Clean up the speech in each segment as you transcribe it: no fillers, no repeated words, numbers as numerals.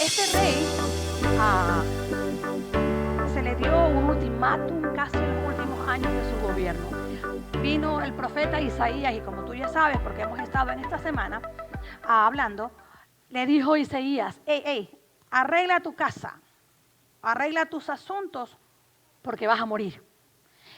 Este rey ah, se le dio un ultimátum casi en los últimos años de su gobierno. Vino el profeta Isaías y como tú ya sabes, porque hemos estado en esta semana hablando, le dijo Isaías, hey, arregla tu casa, arregla tus asuntos porque vas a morir.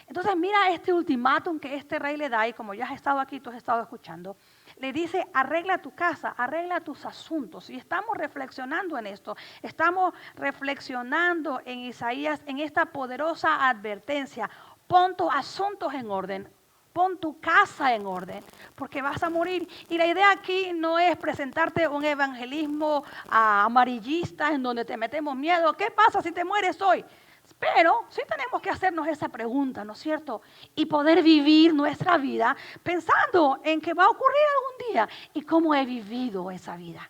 Entonces mira este ultimátum que este rey le da y como ya has estado aquí, tú has estado escuchando, le dice arregla tu casa, arregla tus asuntos. Y estamos reflexionando en esto, estamos reflexionando en Isaías, en esta poderosa advertencia. Pon tus asuntos en orden, pon tu casa en orden, porque vas a morir. Y la idea aquí no es presentarte un evangelismo amarillista en donde te metemos miedo. ¿Qué pasa si te mueres hoy? Pero sí tenemos que hacernos esa pregunta, ¿no es cierto? Y poder vivir nuestra vida pensando en que va a ocurrir algún día y cómo he vivido esa vida.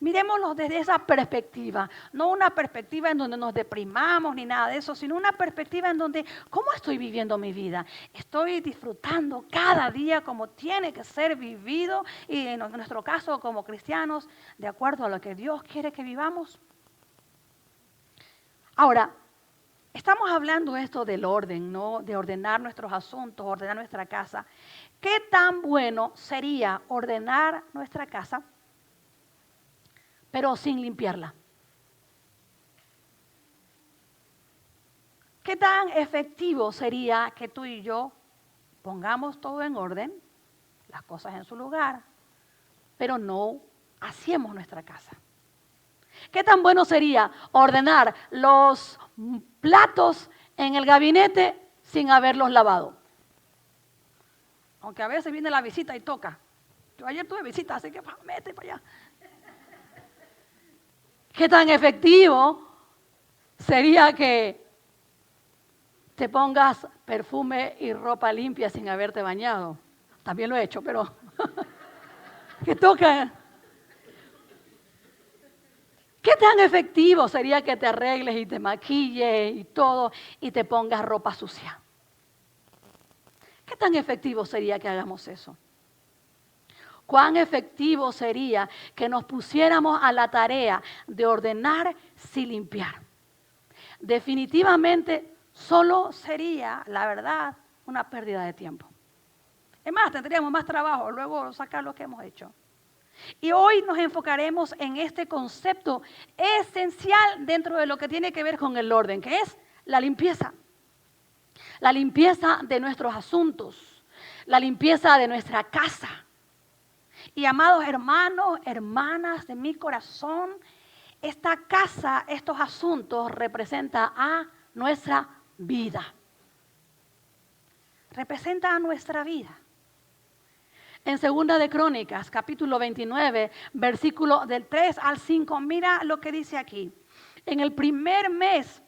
Miremoslo desde esa perspectiva, no una perspectiva en donde nos deprimamos ni nada de eso, sino una perspectiva en donde, ¿cómo estoy viviendo mi vida? Estoy disfrutando cada día como tiene que ser vivido y en nuestro caso como cristianos, de acuerdo a lo que Dios quiere que vivamos. Ahora, estamos hablando esto del orden, ¿no? De ordenar nuestros asuntos, ordenar nuestra casa. ¿Qué tan bueno sería ordenar nuestra casa, pero sin limpiarla? ¿Qué tan efectivo sería que tú y yo pongamos todo en orden, las cosas en su lugar, pero no hacemos nuestra casa? ¿Qué tan bueno sería ordenar los platos en el gabinete sin haberlos lavado? Aunque a veces viene la visita y toca. Yo ayer tuve visita, así que mete para allá. ¿Qué tan efectivo sería que te pongas perfume y ropa limpia sin haberte bañado? También lo he hecho, pero que toca. ¿Qué tan efectivo sería que te arregles y te maquilles y todo y te pongas ropa sucia? ¿Qué tan efectivo sería que hagamos eso? ¿Cuán efectivo sería que nos pusiéramos a la tarea de ordenar sin limpiar? Definitivamente solo sería, la verdad, una pérdida de tiempo. Es más, tendríamos más trabajo luego sacar lo que hemos hecho. Y hoy nos enfocaremos en este concepto esencial dentro de lo que tiene que ver con el orden, que es la limpieza. La limpieza de nuestros asuntos, la limpieza de nuestra casa. Y amados hermanos, hermanas de mi corazón, esta casa, estos asuntos representan a nuestra vida. Representa a nuestra vida. En 2 de Crónicas, capítulo 29, versículo del 3 al 5, mira lo que dice aquí. En el primer mes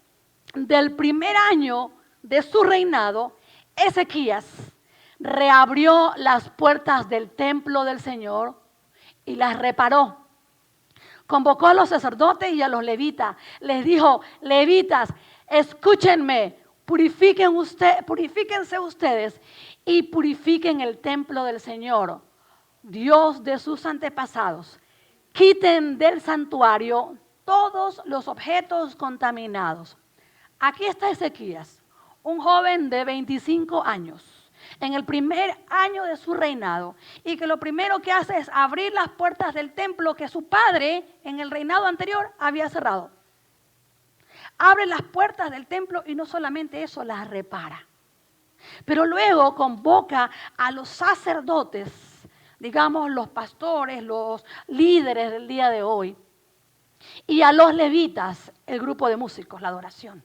del primer año de su reinado, Ezequías reabrió las puertas del templo del Señor y las reparó. Convocó a los sacerdotes y a los levitas. Les dijo, levitas, escúchenme, purifíquense ustedes y purifiquen el templo del Señor, Dios de sus antepasados. Quiten del santuario todos los objetos contaminados. Aquí está Ezequías, un joven de 25 años, en el primer año de su reinado, y que lo primero que hace es abrir las puertas del templo que su padre en el reinado anterior había cerrado. Abre las puertas del templo y no solamente eso, las repara. Pero luego convoca a los sacerdotes, digamos los pastores, los líderes del día de hoy, y a los levitas, el grupo de músicos, la adoración.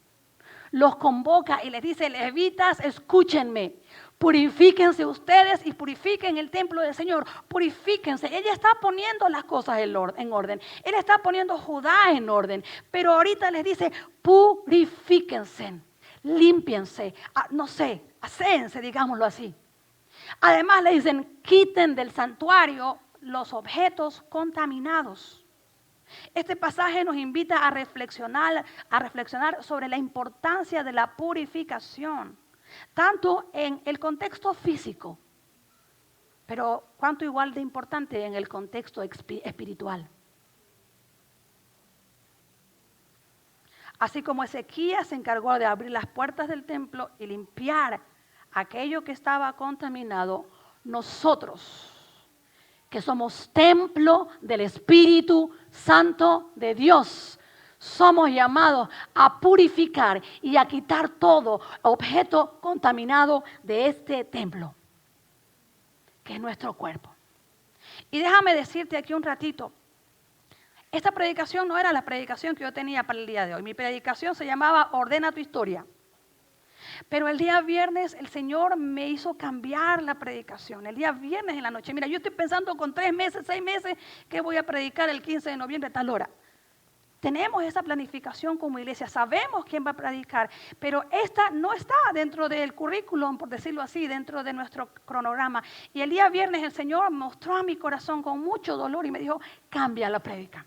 Los convoca y les dice, levitas, escúchenme, purifíquense ustedes y purifiquen el templo del Señor, purifíquense. Ella está poniendo las cosas en orden, Él está poniendo Judá en orden, pero ahorita les dice, purifíquense, límpiense, no sé, aséense, digámoslo así. Además le dicen, quiten del santuario los objetos contaminados. Este pasaje nos invita a reflexionar sobre la importancia de la purificación, tanto en el contexto físico, pero cuánto igual de importante en el contexto espiritual. Así como Ezequías se encargó de abrir las puertas del templo y limpiar aquello que estaba contaminado, nosotros, que somos templo del Espíritu Santo de Dios, somos llamados a purificar y a quitar todo objeto contaminado de este templo, que es nuestro cuerpo. Y déjame decirte aquí un ratito, esta predicación no era la predicación que yo tenía para el día de hoy. Mi predicación se llamaba Ordena tu historia. Pero el día viernes el Señor me hizo cambiar la predicación. El día viernes en la noche. Mira, yo estoy pensando con 3 meses, 6 meses que voy a predicar el 15 de noviembre a tal hora. Tenemos esa planificación como iglesia, sabemos quién va a predicar, pero esta no está dentro del currículum, por decirlo así, dentro de nuestro cronograma. Y el día viernes el Señor mostró a mi corazón con mucho dolor y me dijo, cambia la predica.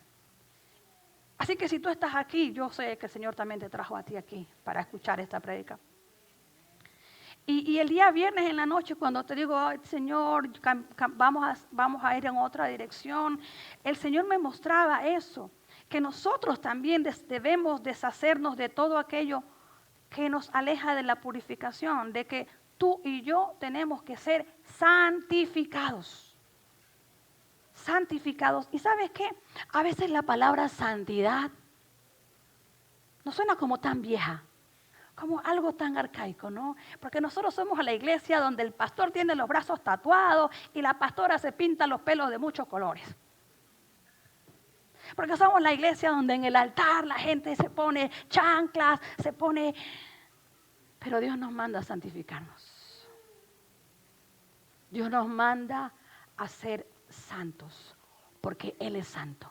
Así que si tú estás aquí, yo sé que el Señor también te trajo a ti aquí para escuchar esta predica. Y el día viernes en la noche, cuando te digo, ay, Señor, vamos a ir en otra dirección, el Señor me mostraba eso, que nosotros también debemos deshacernos de todo aquello que nos aleja de la purificación, de que tú y yo tenemos que ser santificados. Santificados. ¿Y sabes qué? A veces la palabra santidad no suena como tan vieja, como algo tan arcaico, ¿no? Porque nosotros somos a la iglesia donde el pastor tiene los brazos tatuados y la pastora se pinta los pelos de muchos colores. Porque somos la iglesia donde en el altar la gente se pone chanclas, se pone... Pero Dios nos manda a santificarnos. Dios nos manda a ser santos, porque Él es santo.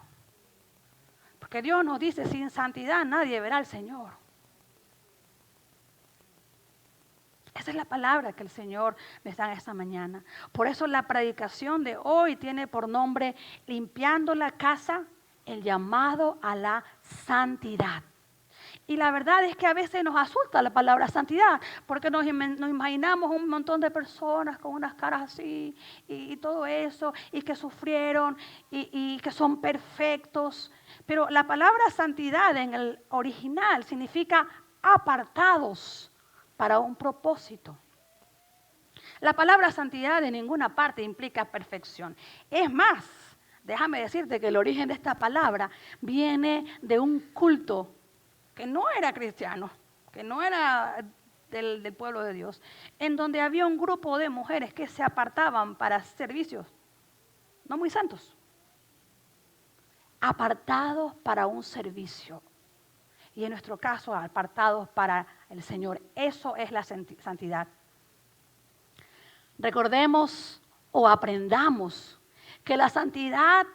Porque Dios nos dice, sin santidad nadie verá al Señor. Esa es la palabra que el Señor me da esta mañana. Por eso la predicación de hoy tiene por nombre Limpiando la casa, el llamado a la santidad. Y la verdad es que a veces nos asusta la palabra santidad, porque nos imaginamos un montón de personas con unas caras así y todo eso, y que sufrieron y que son perfectos. Pero la palabra santidad en el original significa apartados para un propósito. La palabra santidad en ninguna parte implica perfección. Es más, déjame decirte que el origen de esta palabra viene de un culto que no era cristiano, que no era del pueblo de Dios, en donde había un grupo de mujeres que se apartaban para servicios, no muy santos, apartados para un servicio. Y en nuestro caso, apartados para el Señor. Eso es la santidad. Recordemos o aprendamos que la santidad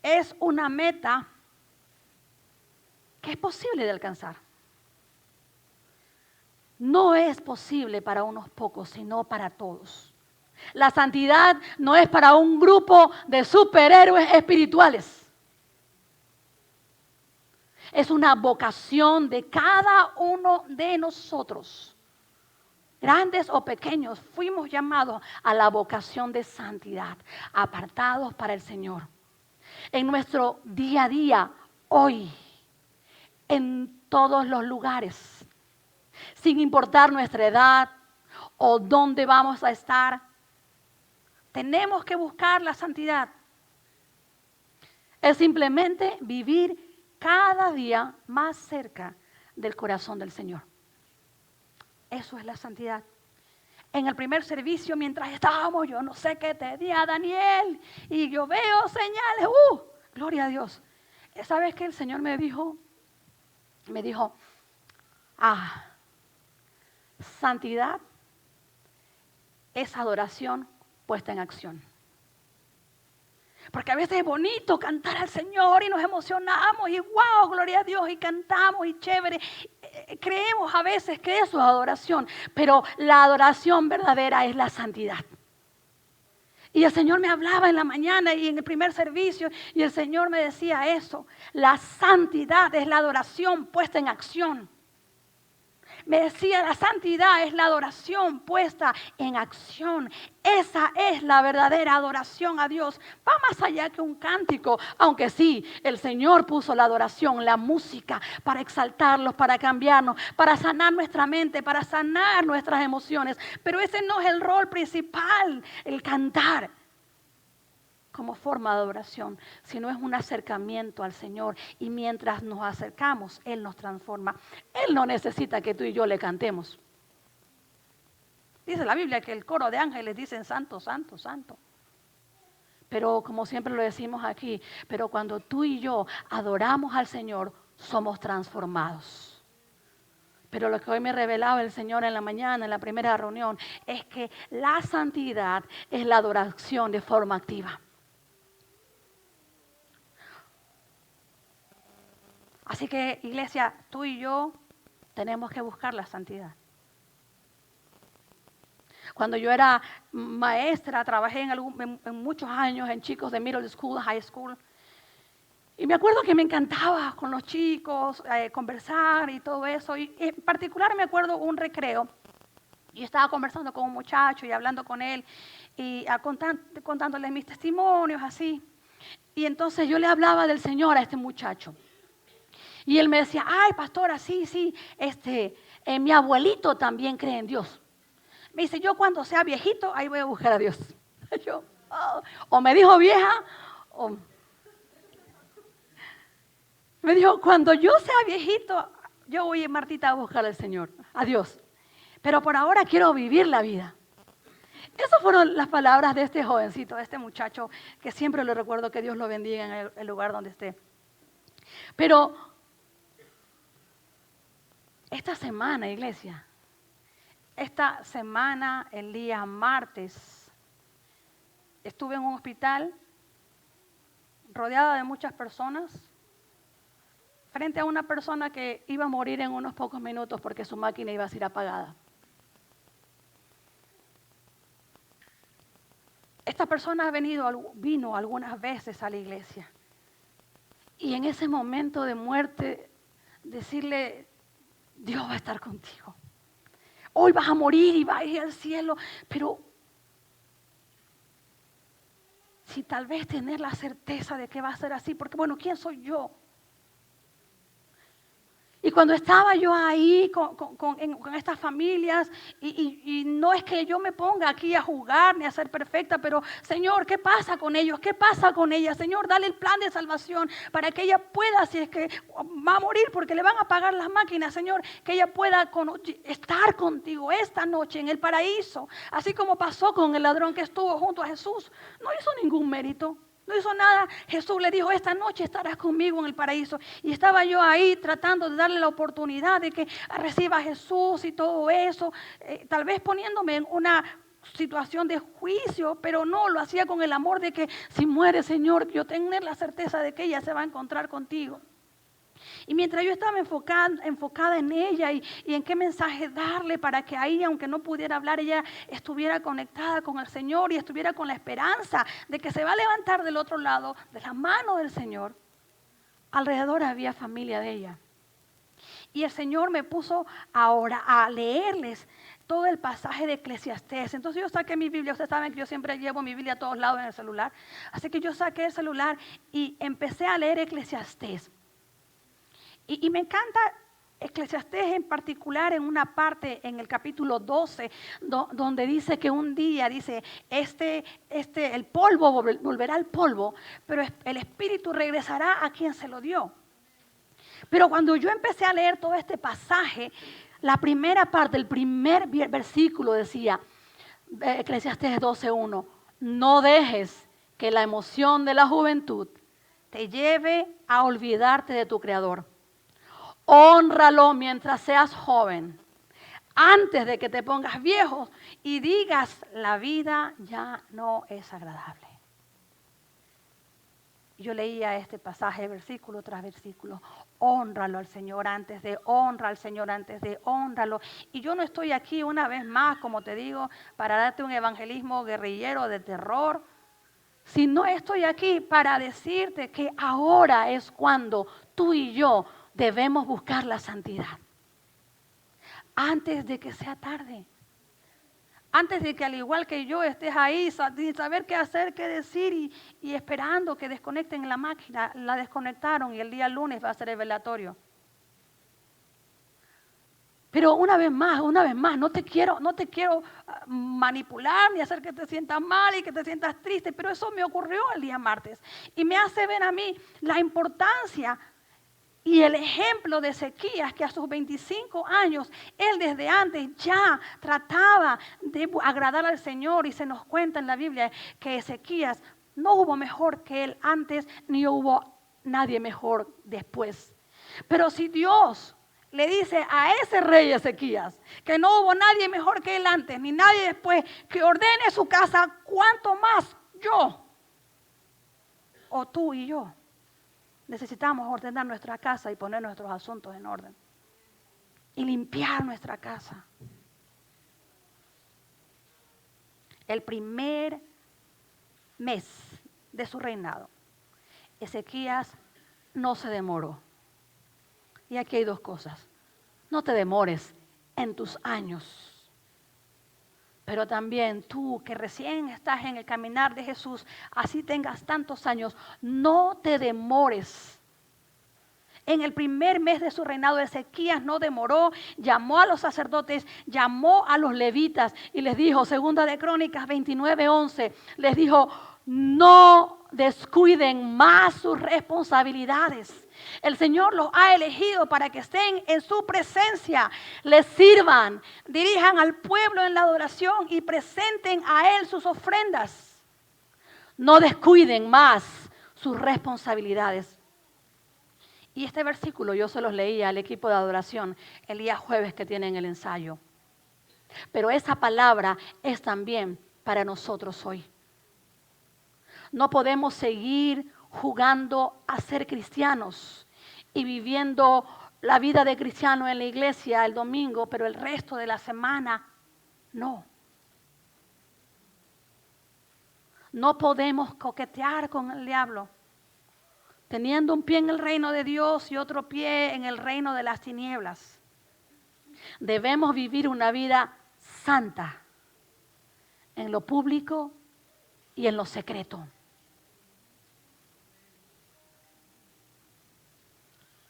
es una meta que es posible de alcanzar. No es posible para unos pocos, sino para todos. La santidad no es para un grupo de superhéroes espirituales. Es una vocación de cada uno de nosotros. Grandes o pequeños, fuimos llamados a la vocación de santidad, apartados para el Señor. En nuestro día a día, hoy, en todos los lugares, sin importar nuestra edad o dónde vamos a estar, tenemos que buscar la santidad. Es simplemente vivir cada día más cerca del corazón del Señor. Eso es la santidad. En el primer servicio, mientras estábamos, yo no sé qué tenía Daniel, y yo veo señales, gloria a Dios. ¿Sabes qué? El Señor me dijo, santidad es adoración puesta en acción. Porque a veces es bonito cantar al Señor y nos emocionamos y wow, gloria a Dios, y cantamos y chévere. Creemos a veces que eso es adoración, pero la adoración verdadera es la santidad. Y el Señor me hablaba en la mañana y en el primer servicio y el Señor me decía eso. La santidad es la adoración puesta en acción. me decía, la santidad es la adoración puesta en acción. Esa es la verdadera adoración a Dios. Va más allá que un cántico, aunque sí, el Señor puso la adoración, la música, para exaltarlos, para cambiarnos, para sanar nuestra mente, para sanar nuestras emociones. Pero ese no es el rol principal, el cantar como forma de adoración, sino es un acercamiento al Señor. Y mientras nos acercamos, Él nos transforma. Él no necesita que tú y yo le cantemos. Dice la Biblia que el coro de ángeles dicen santo, santo, santo. Pero como siempre lo decimos aquí, pero cuando tú y yo adoramos al Señor, somos transformados. Pero lo que hoy me revelaba el Señor en la mañana, en la primera reunión, es que la santidad es la adoración de forma activa. Así que, iglesia, tú y yo tenemos que buscar la santidad. Cuando yo era maestra, trabajé en muchos años en chicos de middle school, high school. Y me acuerdo que me encantaba con los chicos conversar y todo eso. Y en particular me acuerdo un recreo. Yo estaba conversando con un muchacho y hablando con él y contándole mis testimonios así. Y entonces yo le hablaba del Señor a este muchacho. Y él me decía, ay, pastora, sí, mi abuelito también cree en Dios. Me dice, yo cuando sea viejito, ahí voy a buscar a Dios. Yo, o me dijo vieja, o me dijo, cuando yo sea viejito, yo voy, Martita, a buscar al Señor, a Dios. Pero por ahora quiero vivir la vida. Esas fueron las palabras de este jovencito, de este muchacho, que siempre le recuerdo, que Dios lo bendiga en el lugar donde esté. Pero esta semana, iglesia, esta semana, el día martes, estuve en un hospital rodeada de muchas personas, frente a una persona que iba a morir en unos pocos minutos porque su máquina iba a ser apagada. Esta persona vino algunas veces a la iglesia. Y en ese momento de muerte, decirle, Dios va a estar contigo. Hoy vas a morir y vas a ir al cielo, pero si tal vez tener la certeza de que va a ser así, porque bueno, ¿quién soy yo? Y cuando estaba yo ahí con estas familias, y no es que yo me ponga aquí a jugar ni a ser perfecta, pero Señor, ¿qué pasa con ellos? ¿Qué pasa con ellas? Señor, dale el plan de salvación para que ella pueda, si es que va a morir porque le van a apagar las máquinas, Señor, que ella pueda estar contigo esta noche en el paraíso, así como pasó con el ladrón que estuvo junto a Jesús. No hizo ningún mérito. No hizo nada. Jesús le dijo, esta noche estarás conmigo en el paraíso. Y estaba yo ahí tratando de darle la oportunidad de que reciba a Jesús y todo eso. Tal vez poniéndome en una situación de juicio, pero no, lo hacía con el amor de que si muere, Señor, yo tener la certeza de que ella se va a encontrar contigo. Y mientras yo estaba enfocada en ella y en qué mensaje darle para que ahí, aunque no pudiera hablar, ella estuviera conectada con el Señor y estuviera con la esperanza de que se va a levantar del otro lado, de la mano del Señor, alrededor había familia de ella. Y el Señor me puso ahora a leerles todo el pasaje de Eclesiastés. Entonces yo saqué mi Biblia. Ustedes saben que yo siempre llevo mi Biblia a todos lados en el celular. Así que yo saqué el celular y empecé a leer Eclesiastés. Y me encanta Eclesiastés en particular en una parte en el capítulo 12, donde dice que un día, dice, el polvo volverá al polvo, pero el espíritu regresará a quien se lo dio. Pero cuando yo empecé a leer todo este pasaje, la primera parte, el primer versículo decía, Eclesiastés 12:1, no dejes que la emoción de la juventud te lleve a olvidarte de tu Creador. Hónralo mientras seas joven, antes de que te pongas viejo y digas, la vida ya no es agradable. Yo leía este pasaje versículo tras versículo. Hónralo al Señor antes de, honra al Señor antes de, hónralo. Y yo no estoy aquí una vez más, como te digo, para darte un evangelismo guerrillero de terror, sino estoy aquí para decirte que ahora es cuando tú y yo debemos buscar la santidad. antes de que sea tarde. Antes de que al igual que yo estés ahí sin saber qué hacer, qué decir y esperando que desconecten la máquina, la desconectaron y el día lunes va a ser el velatorio. Pero una vez más, no te quiero manipular ni hacer que te sientas mal y que te sientas triste, pero eso me ocurrió el día martes y me hace ver a mí la importancia y el ejemplo de Ezequías, que a sus 25 años, él desde antes ya trataba de agradar al Señor. Y se nos cuenta en la Biblia que Ezequías no hubo mejor que él antes, ni hubo nadie mejor después. Pero si Dios le dice a ese rey Ezequías que no hubo nadie mejor que él antes, ni nadie después, que ordene su casa, ¿cuánto más yo? O tú y yo. Necesitamos ordenar nuestra casa y poner nuestros asuntos en orden. Y limpiar nuestra casa. El primer mes de su reinado, Ezequías no se demoró. Y aquí hay dos cosas. No te demores en tus años. Pero también tú que recién estás en el caminar de Jesús, así tengas tantos años, no te demores. En el primer mes de su reinado, Ezequías no demoró, llamó a los sacerdotes, llamó a los levitas y les dijo, segunda de Crónicas 29:11, les dijo, no descuiden más sus responsabilidades. El Señor los ha elegido para que estén en su presencia, les sirvan, dirijan al pueblo en la adoración y presenten a Él sus ofrendas. No descuiden más sus responsabilidades. Y este versículo yo se los leía al equipo de adoración el día jueves que tienen el ensayo. Pero esa palabra es también para nosotros hoy. No podemos seguir jugando a ser cristianos y viviendo la vida de cristiano en la iglesia el domingo, pero el resto de la semana no. No podemos coquetear con el diablo, teniendo un pie en el reino de Dios y otro pie en el reino de las tinieblas. Debemos vivir una vida santa en lo público y en lo secreto.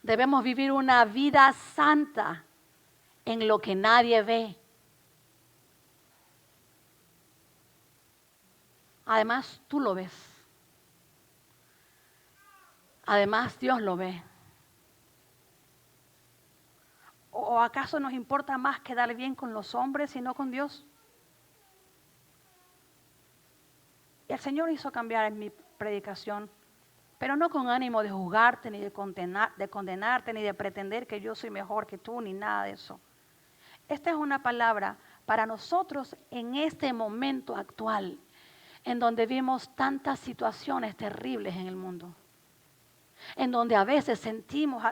Debemos vivir una vida santa en lo que nadie ve. Además, tú lo ves. Además, Dios lo ve. ¿O acaso nos importa más quedar bien con los hombres y no con Dios? El Señor hizo cambiar en mi predicación, pero no con ánimo de juzgarte, ni de condenarte, ni de pretender que yo soy mejor que tú, ni nada de eso. Esta es una palabra para nosotros en este momento actual, en donde vimos tantas situaciones terribles en el mundo, en donde a veces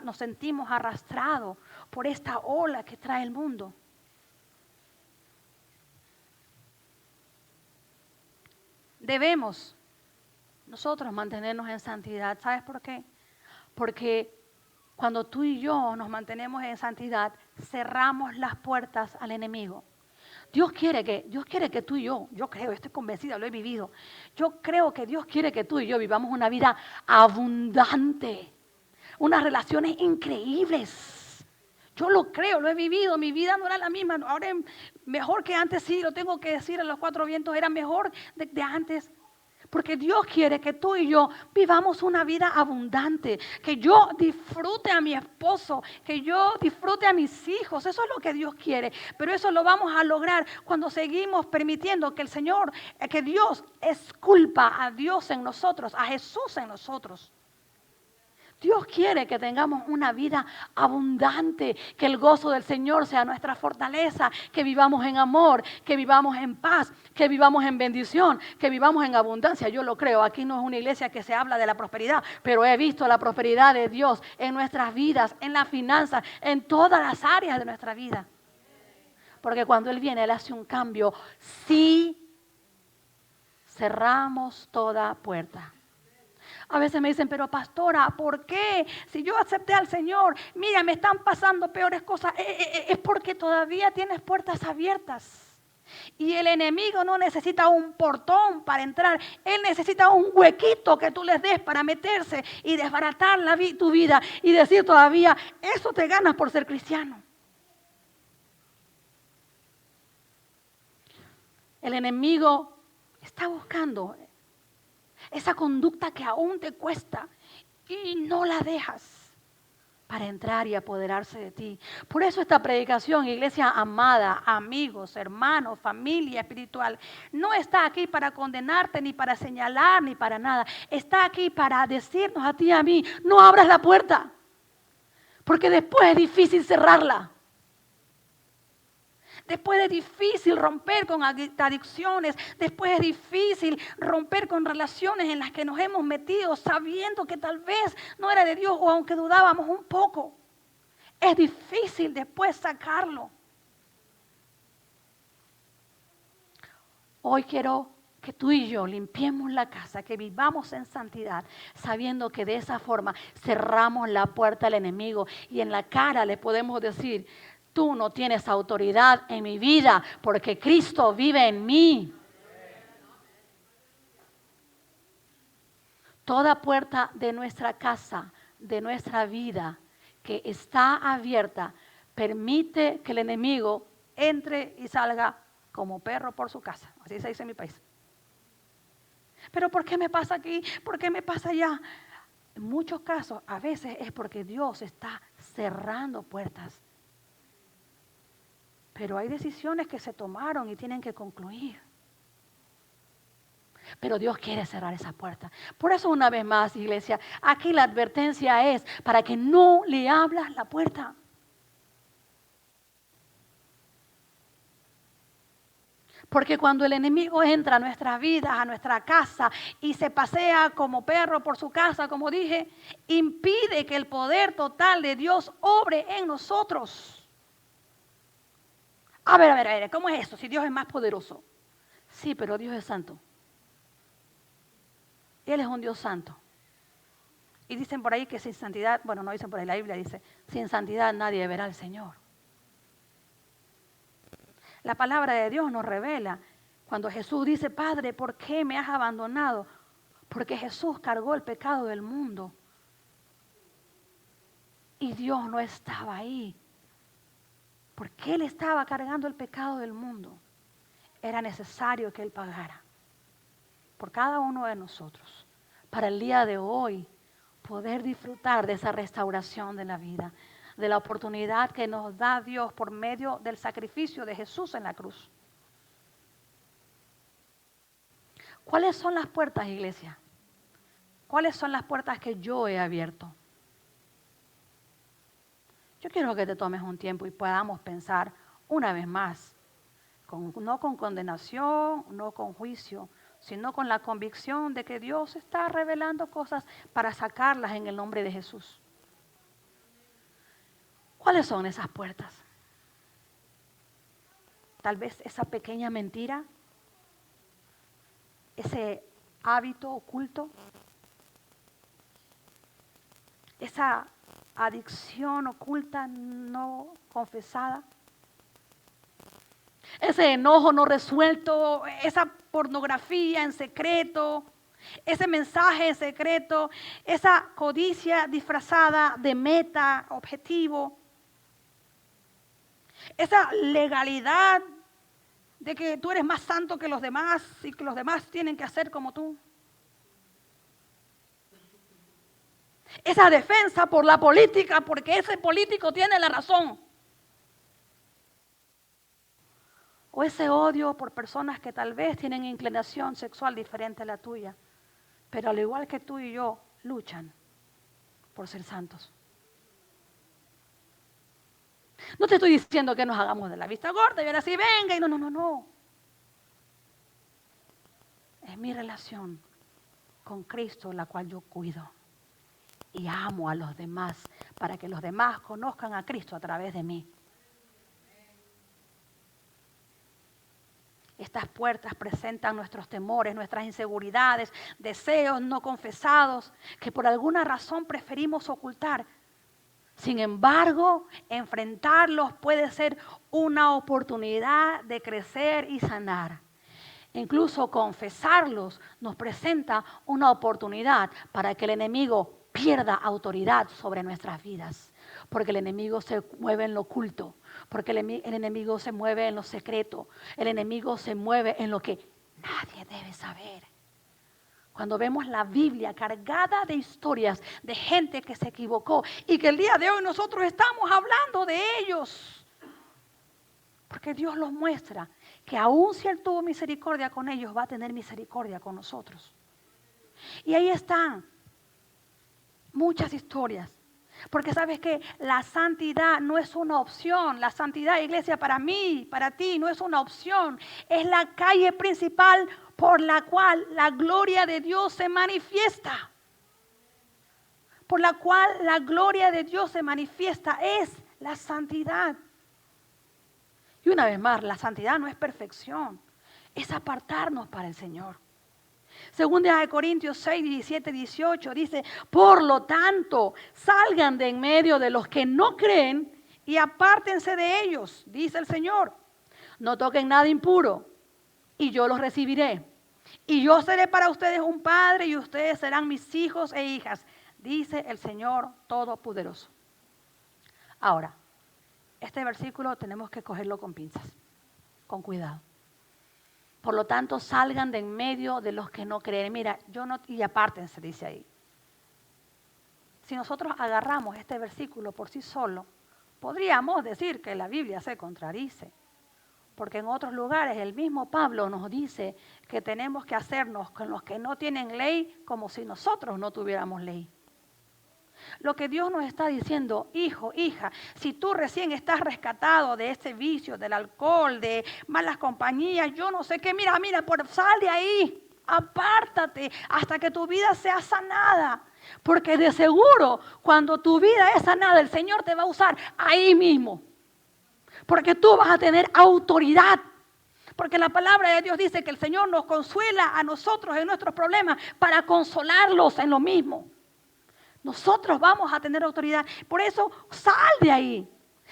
nos sentimos arrastrados por esta ola que trae el mundo. Debemos nosotros mantenernos en santidad. ¿Sabes por qué? Porque cuando tú y yo nos mantenemos en santidad, cerramos las puertas al enemigo. Dios quiere que tú y yo creo, estoy convencida, lo he vivido. Yo creo que Dios quiere que tú y yo vivamos una vida abundante, unas relaciones increíbles. Yo lo creo, lo he vivido, mi vida no era la misma, ahora es mejor que antes, sí, lo tengo que decir a los cuatro vientos, era mejor de antes. Porque Dios quiere que tú y yo vivamos una vida abundante, que yo disfrute a mi esposo, que yo disfrute a mis hijos. Eso es lo que Dios quiere. Pero eso lo vamos a lograr cuando seguimos permitiendo que el Señor, que Dios esculpa a Dios en nosotros, a Jesús en nosotros. Dios quiere que tengamos una vida abundante, que el gozo del Señor sea nuestra fortaleza, que vivamos en amor, que vivamos en paz, que vivamos en bendición, que vivamos en abundancia. Yo lo creo, aquí no es una iglesia que se habla de la prosperidad, pero he visto la prosperidad de Dios en nuestras vidas, en las finanzas, en todas las áreas de nuestra vida. Porque cuando Él viene, Él hace un cambio. Si cerramos toda puerta. A veces me dicen, pero pastora, ¿por qué? Si yo acepté al Señor, mira, me están pasando peores cosas. Es porque todavía tienes puertas abiertas. Y el enemigo no necesita un portón para entrar. Él necesita un huequito que tú les des para meterse y desbaratar tu vida. Y decir todavía, eso te ganas por ser cristiano. El enemigo está buscando esa conducta que aún te cuesta y no la dejas para entrar y apoderarse de ti. Por eso esta predicación, iglesia amada, amigos, hermanos, familia espiritual, no está aquí para condenarte, ni para señalar, ni para nada. Está aquí para decirnos a ti y a mí, no abras la puerta, porque después es difícil cerrarla. Después es difícil romper con adicciones. Después es difícil romper con relaciones en las que nos hemos metido sabiendo que tal vez no era de Dios o aunque dudábamos un poco. Es difícil después sacarlo. Hoy quiero que tú y yo limpiemos la casa, que vivamos en santidad, sabiendo que de esa forma cerramos la puerta al enemigo y en la cara le podemos decir, tú no tienes autoridad en mi vida porque Cristo vive en mí. Toda puerta de nuestra casa, de nuestra vida que está abierta, permite que el enemigo entre y salga como perro por su casa. Así se dice en mi país. Pero ¿por qué me pasa aquí? ¿Por qué me pasa allá? En muchos casos, a veces es porque Dios está cerrando puertas. Pero hay decisiones que se tomaron y tienen que concluir. Pero Dios quiere cerrar esa puerta. Por eso una vez más, iglesia, aquí la advertencia es para que no le abras la puerta. Porque cuando el enemigo entra a nuestras vidas, a nuestra casa y se pasea como perro por su casa, como dije, impide que el poder total de Dios obre en nosotros. A ver, ¿cómo es eso? Si Dios es más poderoso. Sí, pero Dios es santo. Él es un Dios santo. Y dicen por ahí que sin santidad, bueno, no dicen por ahí, la Biblia dice, sin santidad nadie verá al Señor. La palabra de Dios nos revela cuando Jesús dice, Padre, ¿por qué me has abandonado? Porque Jesús cargó el pecado del mundo. Y Dios no estaba ahí. Porque Él estaba cargando el pecado del mundo. Era necesario que Él pagara por cada uno de nosotros. Para el día de hoy poder disfrutar de esa restauración de la vida, de la oportunidad que nos da Dios por medio del sacrificio de Jesús en la cruz. ¿Cuáles son las puertas, iglesia? ¿Cuáles son las puertas que yo he abierto? Yo quiero que te tomes un tiempo y podamos pensar una vez más, no con condenación, no con juicio, sino con la convicción de que Dios está revelando cosas para sacarlas en el nombre de Jesús. ¿Cuáles son esas puertas? Tal vez esa pequeña mentira, ese hábito oculto, esa adicción oculta no confesada, ese enojo no resuelto, esa pornografía en secreto, ese mensaje en secreto, esa codicia disfrazada de meta, objetivo, esa legalidad de que tú eres más santo que los demás y que los demás tienen que hacer como tú. Esa defensa por la política, porque ese político tiene la razón. O ese odio por personas que tal vez tienen inclinación sexual diferente a la tuya, pero al igual que tú y yo, luchan por ser santos. No te estoy diciendo que nos hagamos de la vista gorda y ahora sí venga y no. Es mi relación con Cristo la cual yo cuido y amo a los demás para que los demás conozcan a Cristo a través de mí. Estas puertas presentan nuestros temores, nuestras inseguridades, deseos no confesados que por alguna razón preferimos ocultar. Sin embargo, enfrentarlos puede ser una oportunidad de crecer y sanar. Incluso confesarlos nos presenta una oportunidad para que el enemigo pierda autoridad sobre nuestras vidas. Porque el enemigo se mueve en lo oculto, porque el enemigo se mueve en lo secreto, el enemigo se mueve en lo que nadie debe saber. Cuando vemos la Biblia cargada de historias de gente que se equivocó y que el día de hoy nosotros estamos hablando de ellos. Porque Dios los muestra que aun si Él tuvo misericordia con ellos, va a tener misericordia con nosotros. Y ahí están muchas historias. Porque sabes que la santidad no es una opción. La santidad, iglesia, para mí, para ti, no es una opción. Es la calle principal por la cual la gloria de Dios se manifiesta. Por la cual la gloria de Dios se manifiesta es la santidad. Y una vez más, la santidad no es perfección. Es apartarnos para el Señor. Segunda de Corintios 6, 17, 18 dice, por lo tanto, salgan de en medio de los que no creen y apártense de ellos, dice el Señor. No toquen nada impuro y yo los recibiré. Y yo seré para ustedes un padre y ustedes serán mis hijos e hijas, dice el Señor Todopoderoso. Ahora, este versículo tenemos que cogerlo con pinzas, con cuidado. Por lo tanto, salgan de en medio de los que no creen. Mira, y apártense, dice ahí. Si nosotros agarramos este versículo por sí solo, podríamos decir que la Biblia se contradice. Porque en otros lugares el mismo Pablo nos dice que tenemos que hacernos con los que no tienen ley como si nosotros no tuviéramos ley. Lo que Dios nos está diciendo, hijo, hija, si tú recién estás rescatado de ese vicio, del alcohol, de malas compañías, yo no sé qué, mira, sal de ahí, apártate hasta que tu vida sea sanada. Porque de seguro, cuando tu vida es sanada, el Señor te va a usar ahí mismo. Porque tú vas a tener autoridad. Porque la palabra de Dios dice que el Señor nos consuela a nosotros en nuestros problemas para consolarlos en lo mismo. Nosotros vamos a tener autoridad. Por eso, sal de ahí.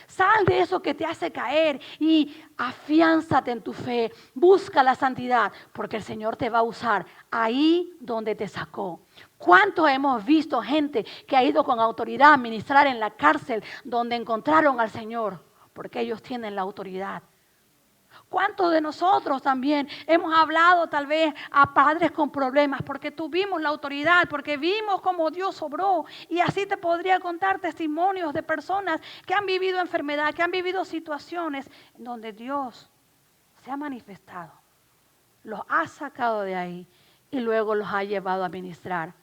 Sal de eso que te hace caer y afiánzate en tu fe. Busca la santidad porque el Señor te va a usar ahí donde te sacó. ¿Cuántos hemos visto gente que ha ido con autoridad a ministrar en la cárcel donde encontraron al Señor? Porque ellos tienen la autoridad. ¿Cuántos de nosotros también hemos hablado tal vez a padres con problemas porque tuvimos la autoridad, porque vimos cómo Dios obró? Y así te podría contar testimonios de personas que han vivido enfermedad, que han vivido situaciones donde Dios se ha manifestado, los ha sacado de ahí y luego los ha llevado a ministrar.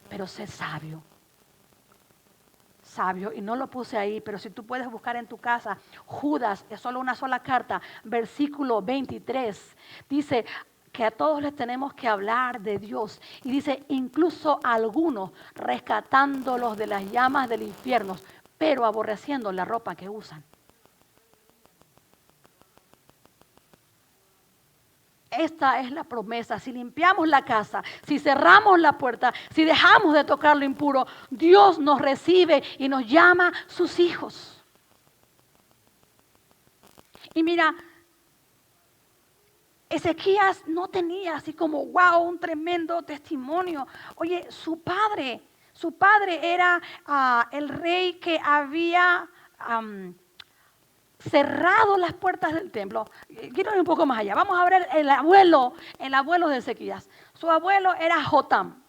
Pero sé sabio. Sabio, y no lo puse ahí, pero si tú puedes buscar en tu casa, Judas, es solo una sola carta, versículo 23, dice que a todos les tenemos que hablar de Dios, y dice, incluso a algunos rescatándolos de las llamas del infierno, pero aborreciendo la ropa que usan. Esta es la promesa. Si limpiamos la casa, si cerramos la puerta, si dejamos de tocar lo impuro, Dios nos recibe y nos llama sus hijos. Y mira, Ezequías no tenía así como, wow, un tremendo testimonio. Oye, su padre era el rey que había cerrado las puertas del templo. Quiero ir un poco más allá. Vamos a ver el abuelo de Ezequías. Su abuelo era Jotam.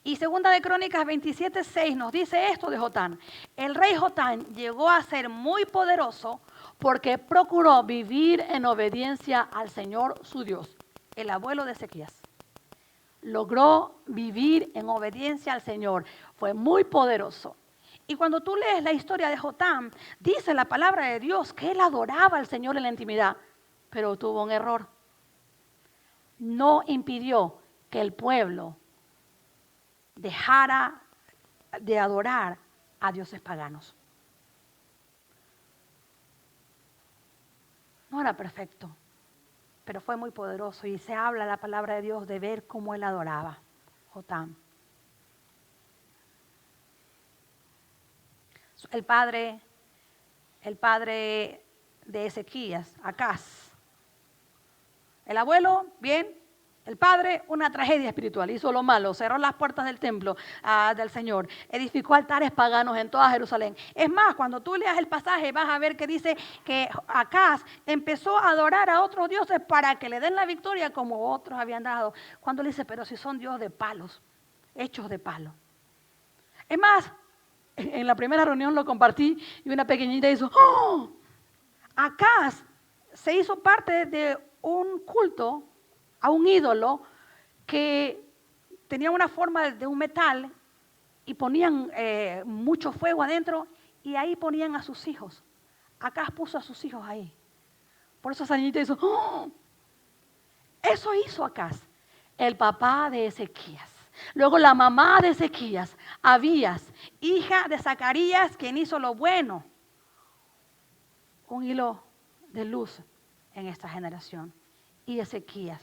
Y segunda de Crónicas 27:6 nos dice esto de Jotam. El rey Jotam llegó a ser muy poderoso porque procuró vivir en obediencia al Señor su Dios. El abuelo de Ezequías logró vivir en obediencia al Señor. Fue muy poderoso. Y cuando tú lees la historia de Jotam, dice la palabra de Dios que él adoraba al Señor en la intimidad, pero tuvo un error. No impidió que el pueblo dejara de adorar a dioses paganos. No era perfecto, pero fue muy poderoso y se habla la palabra de Dios de ver cómo él adoraba. Jotam. El padre de Ezequías, Acaz. El abuelo, bien. El padre, una tragedia espiritual, hizo lo malo, cerró las puertas del templo del Señor, edificó altares paganos en toda Jerusalén. Es más, cuando tú leas el pasaje vas a ver que dice que Acaz empezó a adorar a otros dioses para que le den la victoria como otros habían dado. Cuando le dice, pero si son dioses de palos, hechos de palo. Es más, en la primera reunión lo compartí y una pequeñita hizo, ¡oh! Acaz se hizo parte de un culto a un ídolo que tenía una forma de un metal y ponían mucho fuego adentro y ahí ponían a sus hijos. Acaz puso a sus hijos ahí. Por eso esa niñita hizo, ¡oh! Eso hizo Acaz, el papá de Ezequías. Luego la mamá de Ezequías, Abías, hija de Zacarías, quien hizo lo bueno. Un hilo de luz en esta generación. Y Ezequías.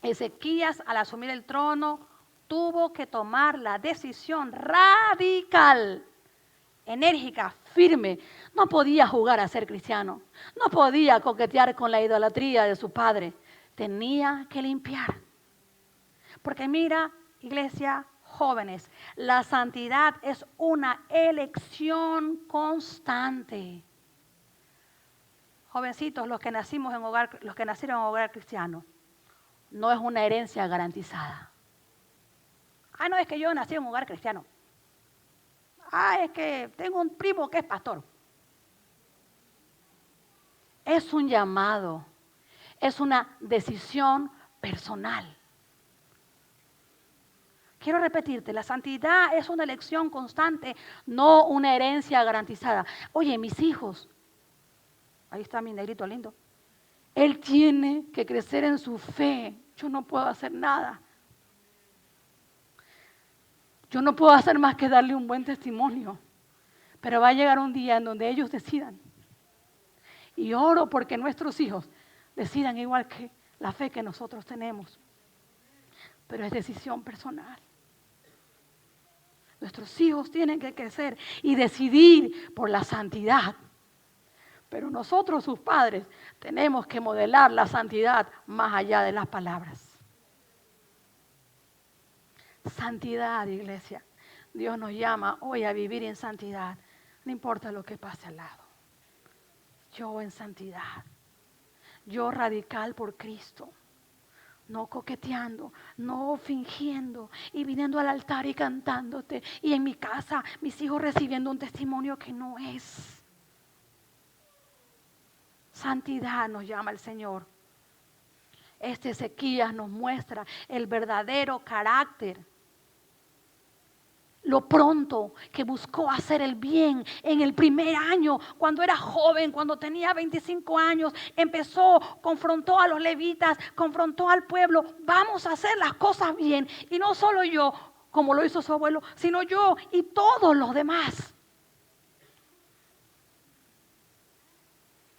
Ezequías, al asumir el trono, tuvo que tomar la decisión radical, enérgica, firme. No podía jugar a ser cristiano. No podía coquetear con la idolatría de su padre. Tenía que limpiar. Porque mira, iglesia, jóvenes, la santidad es una elección constante. Jovencitos, los que nacieron en hogar cristiano, no es una herencia garantizada. No, es que yo nací en un hogar cristiano. Es que tengo un primo que es pastor. Es un llamado, es una decisión personal. Quiero repetirte, la santidad es una elección constante, no una herencia garantizada. Oye, mis hijos, ahí está mi negrito lindo. Él tiene que crecer en su fe. Yo no puedo hacer nada. Yo no puedo hacer más que darle un buen testimonio. Pero va a llegar un día en donde ellos decidan. Y oro porque nuestros hijos decidan igual que la fe que nosotros tenemos. Pero es decisión personal. Nuestros hijos tienen que crecer y decidir por la santidad. Pero nosotros, sus padres, tenemos que modelar la santidad más allá de las palabras. Santidad, iglesia. Dios nos llama hoy a vivir en santidad. No importa lo que pase al lado. Yo en santidad. Yo radical por Cristo. No coqueteando, no fingiendo y viniendo al altar y cantándote. Y en mi casa, mis hijos recibiendo un testimonio que no es. Santidad nos llama el Señor. Este Ezequías nos muestra el verdadero carácter. Lo pronto que buscó hacer el bien en el primer año, cuando era joven, cuando tenía 25 años, confrontó a los levitas, confrontó al pueblo. Vamos a hacer las cosas bien. Y no solo yo, como lo hizo su abuelo, sino yo y todos los demás.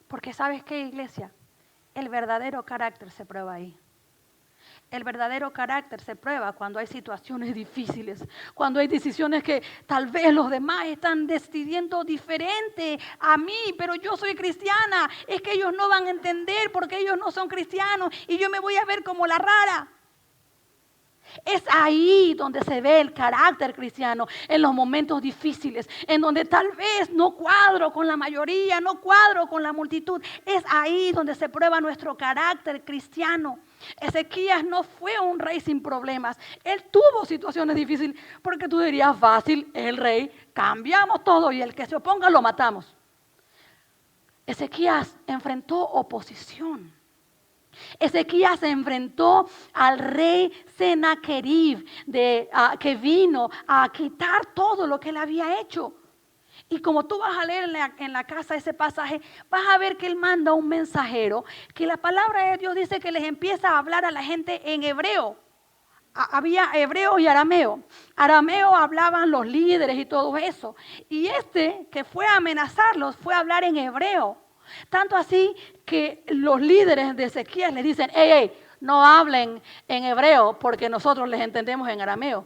Porque ¿sabes qué, iglesia? El verdadero carácter se prueba ahí. El verdadero carácter se prueba cuando hay situaciones difíciles, cuando hay decisiones que tal vez los demás están decidiendo diferente a mí, pero yo soy cristiana. Es que ellos no van a entender porque ellos no son cristianos y yo me voy a ver como la rara. Es ahí donde se ve el carácter cristiano, en los momentos difíciles, en donde tal vez no cuadro con la mayoría, no cuadro con la multitud. Es ahí donde se prueba nuestro carácter cristiano. Ezequías no fue un rey sin problemas. Él tuvo situaciones difíciles, porque tú dirías, fácil, es el rey, cambiamos todo y el que se oponga lo matamos. Ezequías enfrentó oposición. Ezequías se enfrentó al rey Sennacherib que vino a quitar todo lo que él había hecho. Y como tú vas a leer en la casa ese pasaje, vas a ver que él manda un mensajero, que la palabra de Dios dice que les empieza a hablar a la gente en hebreo. Había hebreo y arameo. Arameo hablaban los líderes y todo eso. Y que fue a amenazarlos fue a hablar en hebreo. Tanto así que los líderes de Ezequías le dicen, hey, no hablen en hebreo porque nosotros les entendemos en arameo.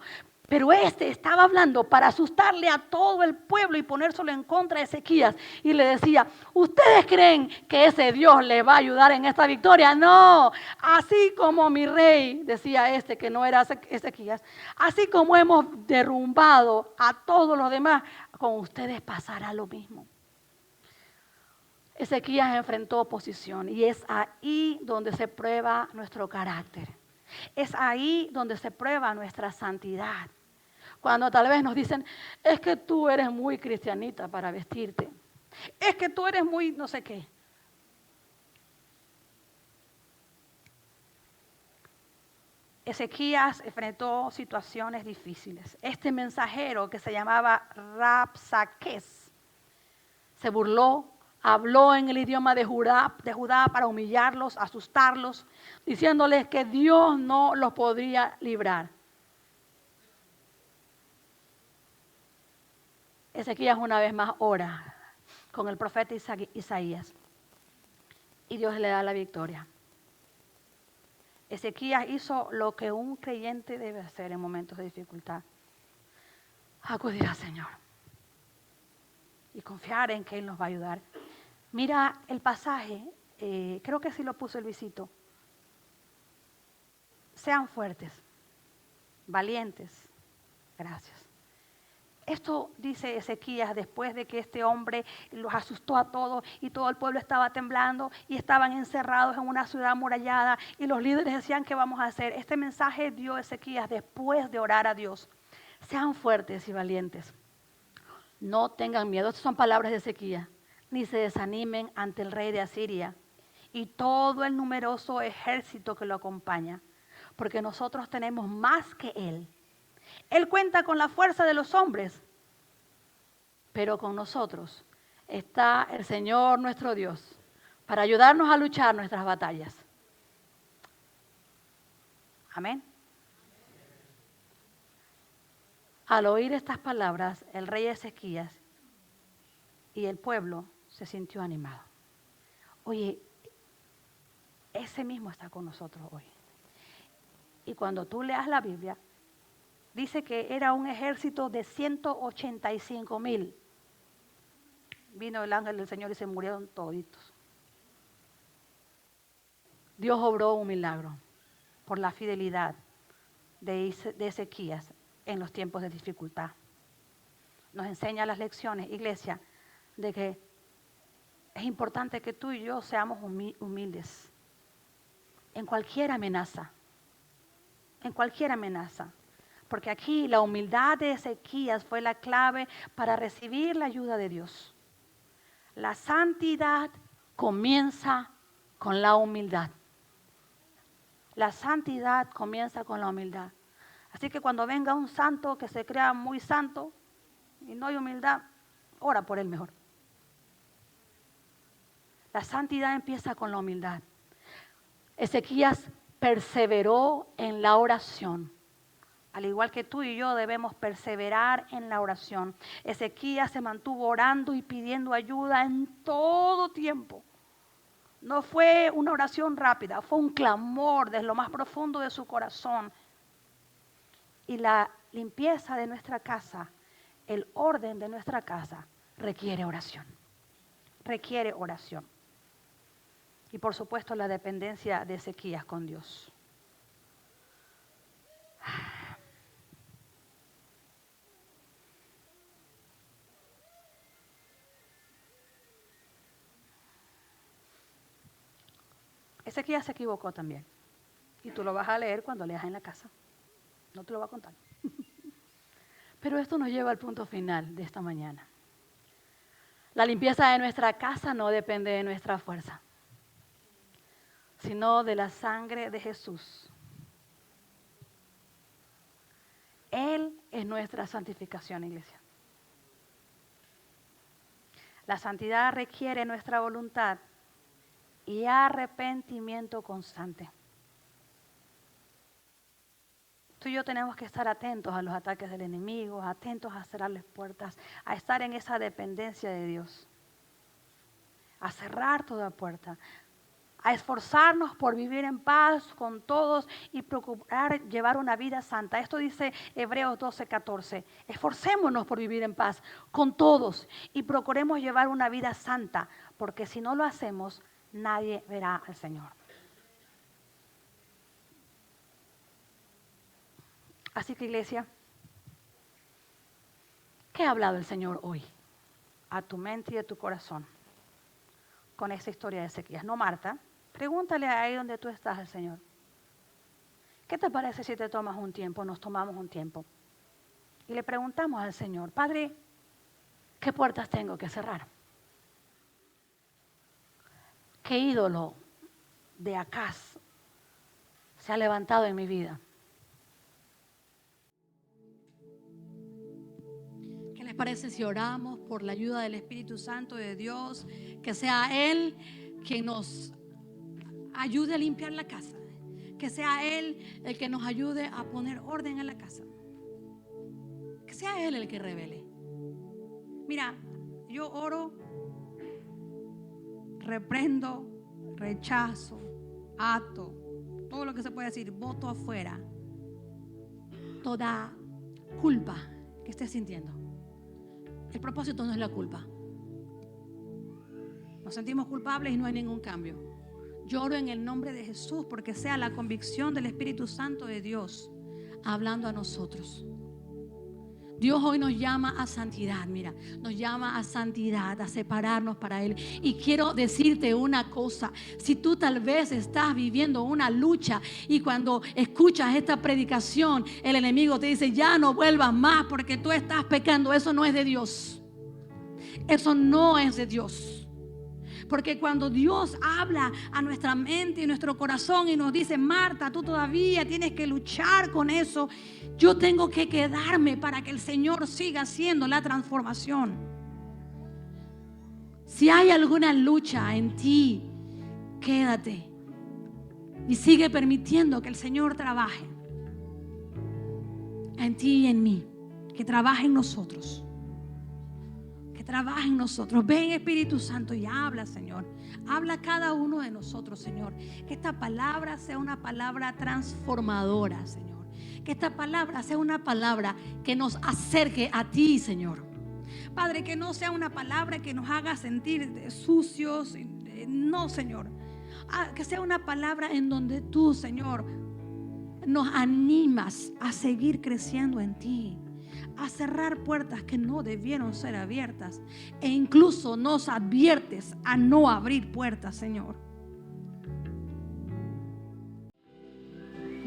Pero este estaba hablando para asustarle a todo el pueblo y ponérselo en contra de Ezequías. Y le decía, ¿ustedes creen que ese Dios les va a ayudar en esta victoria? No, así como mi rey, decía este que no era Ezequías, así como hemos derrumbado a todos los demás, con ustedes pasará lo mismo. Ezequías enfrentó oposición y es ahí donde se prueba nuestro carácter. Es ahí donde se prueba nuestra santidad. Cuando tal vez nos dicen, es que tú eres muy cristianita para vestirte. Es que tú eres muy no sé qué. Ezequías enfrentó situaciones difíciles. Este mensajero que se llamaba Rabsaqués se burló, habló en el idioma de Judá para humillarlos, asustarlos, diciéndoles que Dios no los podría librar. Ezequías una vez más ora con el profeta Isaías y Dios le da la victoria. Ezequías hizo lo que un creyente debe hacer en momentos de dificultad. Acudir al Señor y confiar en que Él nos va a ayudar. Mira el pasaje, creo que sí lo puso el visito. Sean fuertes, valientes. Gracias. Esto dice Ezequías después de que este hombre los asustó a todos y todo el pueblo estaba temblando y estaban encerrados en una ciudad amurallada y los líderes decían, ¿qué vamos a hacer? Este mensaje dio Ezequías después de orar a Dios. Sean fuertes y valientes. No tengan miedo. Estas son palabras de Ezequías. Ni se desanimen ante el rey de Asiria y todo el numeroso ejército que lo acompaña, porque nosotros tenemos más que él. Él cuenta con la fuerza de los hombres, pero con nosotros está el Señor nuestro Dios para ayudarnos a luchar nuestras batallas. Amén. Al oír estas palabras, el rey Ezequías y el pueblo se sintió animado. Oye, ese mismo está con nosotros hoy. Y cuando tú leas la Biblia, dice que era un ejército de 185,000. Vino el ángel del Señor y se murieron toditos. Dios obró un milagro por la fidelidad de Ezequías en los tiempos de dificultad. Nos enseña las lecciones, iglesia, de que es importante que tú y yo seamos humildes en cualquier amenaza. En cualquier amenaza. Porque aquí la humildad de Ezequías fue la clave para recibir la ayuda de Dios. La santidad comienza con la humildad. La santidad comienza con la humildad. Así que cuando venga un santo que se crea muy santo y no hay humildad, ora por él mejor. La santidad empieza con la humildad. Ezequías perseveró en la oración. Al igual que tú y yo debemos perseverar en la oración. Ezequías se mantuvo orando y pidiendo ayuda en todo tiempo. No fue una oración rápida, fue un clamor desde lo más profundo de su corazón. Y la limpieza de nuestra casa, el orden de nuestra casa, requiere oración. Requiere oración. Y por supuesto la dependencia de Ezequías con Dios. Ezequías se equivocó también. Y tú lo vas a leer cuando leas en la casa. No te lo voy a contar. Pero esto nos lleva al punto final de esta mañana. La limpieza de nuestra casa no depende de nuestra fuerza, sino de la sangre de Jesús. Él es nuestra santificación, iglesia. La santidad requiere nuestra voluntad y arrepentimiento constante. Tú y yo tenemos que estar atentos a los ataques del enemigo, atentos a cerrarles puertas, a estar en esa dependencia de Dios. a cerrar toda puerta, a esforzarnos por vivir en paz con todos y procurar llevar una vida santa. Esto dice Hebreos 12:14. Esforcémonos por vivir en paz con todos y procuremos llevar una vida santa, porque si no lo hacemos, nadie verá al Señor. Así que, iglesia, ¿qué ha hablado el Señor hoy a tu mente y a tu corazón con esta historia de Ezequías? No, Marta, pregúntale ahí donde tú estás al Señor. ¿Qué te parece si te tomas un tiempo, nos tomamos un tiempo y le preguntamos al Señor, Padre, ¿qué puertas tengo que cerrar? ¿Qué ídolo de Acaz se ha levantado en mi vida? ¿Qué les parece si oramos por la ayuda del Espíritu Santo de Dios? Que sea Él quien nos ayude a limpiar la casa. Que sea Él el que nos ayude a poner orden en la casa. Que sea Él el que revele. Mira, yo oro, reprendo, rechazo, ato, todo lo que se puede decir, voto afuera, toda culpa que estés sintiendo. El propósito no es la culpa. Nos sentimos culpables y no hay ningún cambio. Yo oro en el nombre de Jesús porque sea la convicción del Espíritu Santo de Dios hablando a nosotros. Dios hoy nos llama a santidad, mira, nos llama a santidad, a separarnos para Él. Y quiero decirte una cosa, si tú tal vez estás viviendo una lucha y cuando escuchas esta predicación, el enemigo te dice, ya no vuelvas más porque tú estás pecando, eso no es de Dios. Eso no es de Dios. Porque cuando Dios habla a nuestra mente y nuestro corazón y nos dice, Marta, tú todavía tienes que luchar con eso, yo tengo que quedarme para que el Señor siga haciendo la transformación. Si hay alguna lucha en ti, quédate y sigue permitiendo que el Señor trabaje en ti y en mí, que trabaje en nosotros. Trabaja en nosotros. Ven, Espíritu Santo, y habla, Señor. Habla a cada uno de nosotros, Señor. Que esta palabra sea una palabra transformadora, Señor. Que esta palabra sea una palabra que nos acerque a ti, Señor. Padre, que no sea una palabra que nos haga sentir sucios. No, Señor. Que sea una palabra en donde tú, Señor, nos animas a seguir creciendo en ti, a cerrar puertas que no debieron ser abiertas e incluso nos adviertes a no abrir puertas, Señor.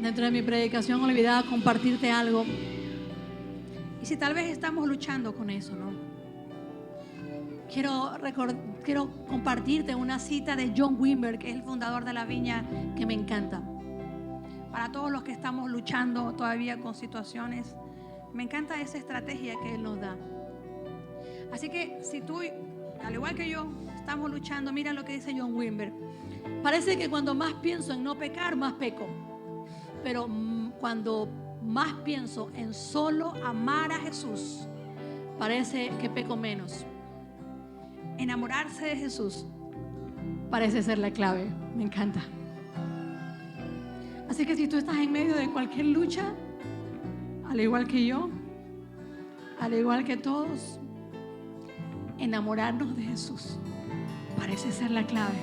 Dentro de mi predicación olvidaba compartirte algo. Y si tal vez estamos luchando con eso, ¿no? Quiero compartirte una cita de John Wimber, que es el fundador de la viña, que me encanta. Para todos los que estamos luchando todavía con situaciones, me encanta esa estrategia que Él nos da. Así que si tú, al igual que yo, estamos luchando, mira lo que dice John Wimber. Parece que cuando más pienso en no pecar, más peco. Pero cuando más pienso en solo amar a Jesús, parece que peco menos. Enamorarse de Jesús parece ser la clave. Me encanta. Así que si tú estás en medio de cualquier lucha, al igual que yo, al igual que todos, enamorarnos de Jesús parece ser la clave.